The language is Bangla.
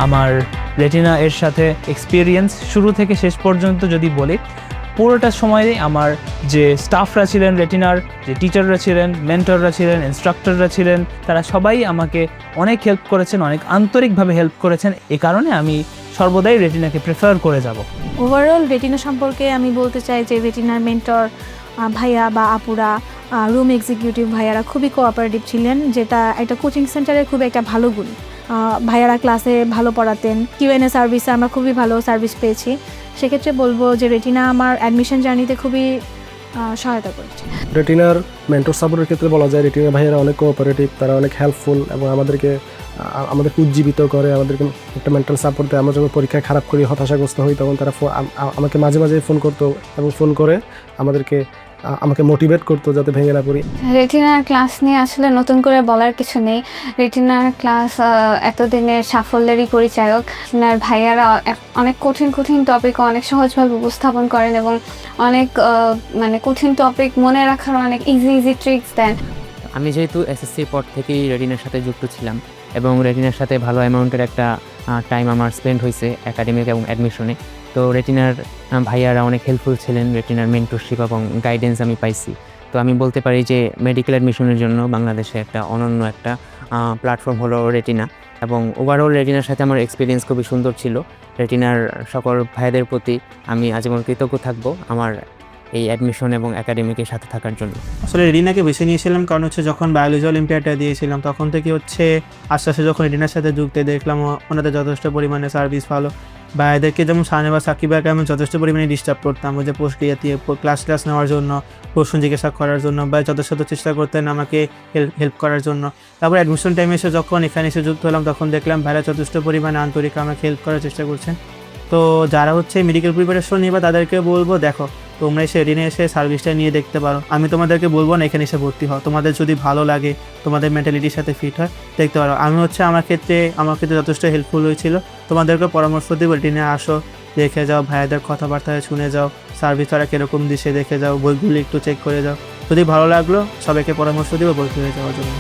আমার রেটিনা এর সাথে এক্সপিরিয়েন্স শুরু থেকে শেষ পর্যন্ত যদি বলি, পুরোটা সময়ে আমার যে স্টাফরা ছিলেন, রেটিনার যে টিচাররা ছিলেন, মেন্টররা ছিলেন, ইনস্ট্রাক্টররা ছিলেন, তারা সবাই আমাকে অনেক হেল্প করেছেন, অনেক আন্তরিকভাবে হেল্প করেছেন। এ কারণে আমি সর্বদাই রেটিনাকে প্রেফার করে যাব। ওভারঅল রেটিনা সম্পর্কে আমি বলতে চাই যে রেটিনার মেন্টর ভাইয়া বা আপুরা, রুম এক্সিকিউটিভ ভাইয়ারা খুবই কোঅপারেটিভ ছিলেন, যেটা একটা কোচিং সেন্টারের খুব একটা ভালো গুণ। ভাইয়ারা ক্লাসে ভালো পড়াতেন, কিউএনএ সার্ভিসে আমরা খুবই ভালো সার্ভিস পেয়েছি। সেক্ষেত্রে বলবো যে রেটিনা আমার অ্যাডমিশন জার্নিতে খুবই সহায়তা করেছে। রেটিনার মেন্টর সাপোর্টের ক্ষেত্রে বলা যায় রেটিনার ভাইয়েরা অনেক কোঅপারেটিভ, তারা অনেক হেল্পফুল এবং আমাদেরকে উজ্জীবিত করে, আমাদেরকে একটা মেন্টাল সাপোর্ট দেয়। আমরা যখন পরীক্ষায় খারাপ করি, হতাশাগ্রস্ত হই, তখন তারা আমাকে মাঝে মাঝে ফোন করতো এবং ফোন করে আমাকে মোটিভেট করতো যাতে ভেঙে না পড়ি। রেটিনার ক্লাস নিয়ে আসলে নতুন করে বলার কিছু নেই। রেটিনার ক্লাস এতদিনের সাফল্যেরই পরিচায়ক। রেটিনার ভাইয়ারা অনেক কঠিন কঠিন টপিক অনেক সহজভাবে উপস্থাপন করেন এবং অনেক কঠিন টপিক মনে রাখার অনেক ইজি ট্রিক্স দেন। আমি যেহেতু এসএসসির পর থেকেই রেটিনার সাথে যুক্ত ছিলাম এবং রেটিনার সাথে ভালো অ্যামাউন্টের একটা টাইম আমার স্পেন্ড হয়েছে একাডেমিক এবং অ্যাডমিশনে। তো রেটিনার ভাইয়ারা অনেক হেল্পফুল ছিলেন, রেটিনার মেন্টরশিপ এবং গাইডেন্স আমি পাইছি। তো আমি বলতে পারি যে মেডিকেল অ্যাডমিশনের জন্য বাংলাদেশে একটা অনন্য একটা প্ল্যাটফর্ম হলো রেটিনা, এবং ওভারঅল রেটিনার সাথে আমার এক্সপিরিয়েন্স খুবই সুন্দর ছিল। রেটিনার সকল ভাইদের প্রতি আমি আজীবন কৃতজ্ঞ থাকবো আমার এই অ্যাডমিশন এবং একাডেমিকের সাথে থাকার জন্য। আসলে রেটিনাকে বেছে নিয়েছিলাম কারণ যখন বায়োলজি অলিম্পিয়াডটা দিয়েছিলাম তখন থেকে আস্তে আস্তে যখন রেটিনার সাথে যুক্ত দেখলাম ওনাদের যথেষ্ট পরিমাণে সার্ভিস ভালো। বা এদেরকে যেমন সামনে বা সাকিব ভাইকে আমি যথেষ্ট পরিমাণে ডিস্টার্ব করতাম, ওই যে ক্লাস নেওয়ার জন্য, প্রশ্ন জিজ্ঞাসা করার জন্য, বা যথেষ্ট চেষ্টা করতেন আমাকে হেল্প করার জন্য। তারপর অ্যাডমিশন টাইমে যখন এখানে যুক্ত হলাম তখন দেখলাম ভাইরা যথেষ্ট পরিমাণে আন্তরিক আমাকে হেল্প করার চেষ্টা করছেন। তো যারা মেডিকেল প্রিপারেশন নিয়ে, বা তাদেরকে বলবো দেখো তোমরা রেটিনা এসে সার্ভিসটা নিয়ে দেখতে পারো। আমি তোমাদেরকে বলবো না এখানে এসে ভর্তি হও, তোমাদের যদি ভালো লাগে, তোমাদের মেন্টালিটির সাথে ফিট হয়, দেখতে পারো। আমি আমার ক্ষেত্রে যথেষ্ট হেল্পফুল হয়েছিল। তোমাদেরকে পরামর্শ দিব রেটিনা আসো, দেখে যাও, ভাইয়াদের কথাবার্তা শুনে যাও, সার্ভিস তারা কীরকম দিচ্ছে দেখে যাও, বইগুলি একটু চেক করে যাও। যদি ভালো লাগলো সবাইকে পরামর্শ দিব ভর্তি হয়ে যাওয়ার জন্য।